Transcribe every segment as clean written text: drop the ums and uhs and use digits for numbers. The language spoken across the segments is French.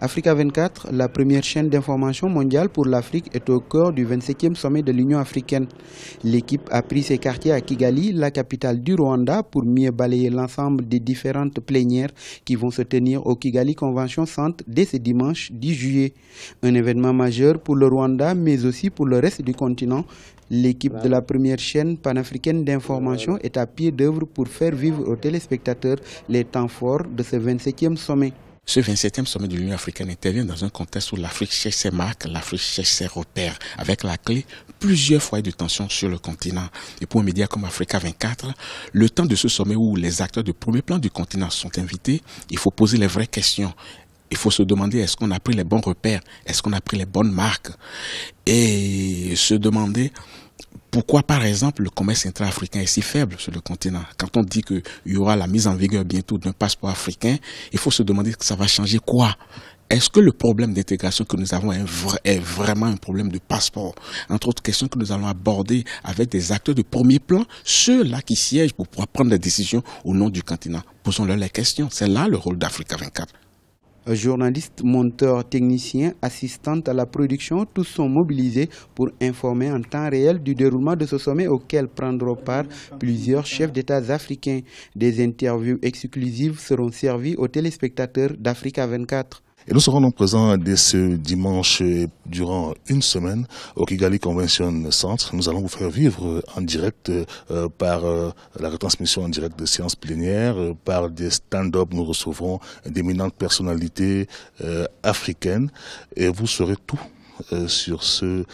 Africa 24, la première chaîne d'information mondiale pour l'Afrique, est au cœur du 27e sommet de l'Union africaine. L'équipe a pris ses quartiers à Kigali, la capitale du Rwanda, pour mieux balayer l'ensemble des différentes plénières qui vont se tenir au Kigali Convention Centre dès ce dimanche 10 juillet. Un événement majeur pour le Rwanda, mais aussi pour le reste du continent. L'équipe de la première chaîne panafricaine d'information est à pied d'œuvre pour faire vivre aux téléspectateurs les temps forts de ce 27e sommet. Ce 27e sommet de l'Union africaine intervient dans un contexte où l'Afrique cherche ses marques, l'Afrique cherche ses repères, avec la clé plusieurs foyers de tension sur le continent. Et pour un média comme Africa 24, le temps de ce sommet où les acteurs de premier plan du continent sont invités, il faut poser les vraies questions. Il faut se demander, est-ce qu'on a pris les bons repères? Est-ce qu'on a pris les bonnes marques? Et se demander pourquoi, par exemple, le commerce intra-africain est si faible sur le continent. Quand on dit qu'il y aura la mise en vigueur bientôt d'un passeport africain, il faut se demander que ça va changer quoi? Est-ce que le problème d'intégration que nous avons est vraiment un problème de passeport? Entre autres questions que nous allons aborder avec des acteurs de premier plan, ceux-là qui siègent pour pouvoir prendre des décisions au nom du continent. Posons-leur les questions. C'est là le rôle d'Africa 24. Journalistes, monteurs, techniciens, assistantes à la production, tous sont mobilisés pour informer en temps réel du déroulement de ce sommet auquel prendront part plusieurs chefs d'État africains. Des interviews exclusives seront servies aux téléspectateurs d'Africa 24. Et nous serons donc présents dès ce dimanche durant une semaine au Kigali Convention Centre. Nous allons vous faire vivre en direct par la retransmission en direct de séances plénières, par des stand-up. Nous recevrons d'éminentes personnalités africaines et vous saurez tout sur ce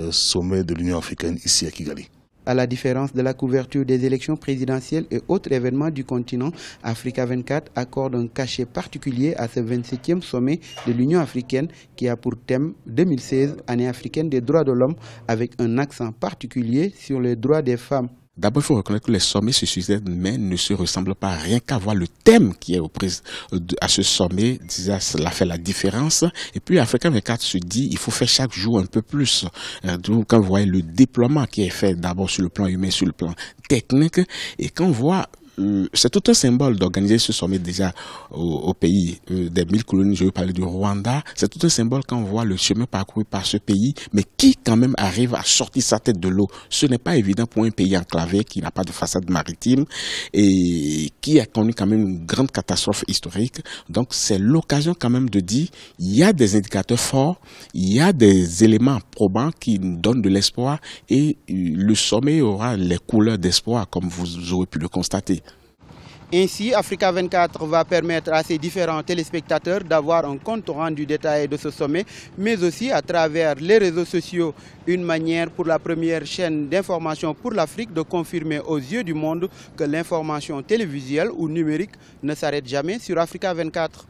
sommet de l'Union africaine ici à Kigali. À la différence de la couverture des élections présidentielles et autres événements du continent, Africa 24 accorde un cachet particulier à ce 27e sommet de l'Union africaine qui a pour thème 2016, année africaine des droits de l'homme, avec un accent particulier sur les droits des femmes. D'abord, il faut reconnaître que les sommets se succèdent, mais ne se ressemblent pas. Rien qu'à voir le thème qui est à ce sommet, déjà, cela fait la différence. Et puis, Africa 24 se dit, il faut faire chaque jour un peu plus. Quand vous voyez le déploiement qui est fait d'abord sur le plan humain, sur le plan technique, et quand on voit c'est tout un symbole d'organiser ce sommet déjà au pays des 1000 colonies. Je veux parler du Rwanda. C'est tout un symbole quand on voit le chemin parcouru par ce pays, mais qui quand même arrive à sortir sa tête de l'eau. Ce n'est pas évident pour un pays enclavé qui n'a pas de façade maritime et qui a connu quand même une grande catastrophe historique. Donc c'est l'occasion quand même de dire, il y a des indicateurs forts, il y a des éléments probants qui nous donnent de l'espoir et le sommet aura les couleurs d'espoir comme vous aurez pu le constater. Ainsi, Africa 24 va permettre à ses différents téléspectateurs d'avoir un compte rendu détaillé de ce sommet, mais aussi à travers les réseaux sociaux, une manière pour la première chaîne d'information pour l'Afrique de confirmer aux yeux du monde que l'information télévisuelle ou numérique ne s'arrête jamais sur Africa 24.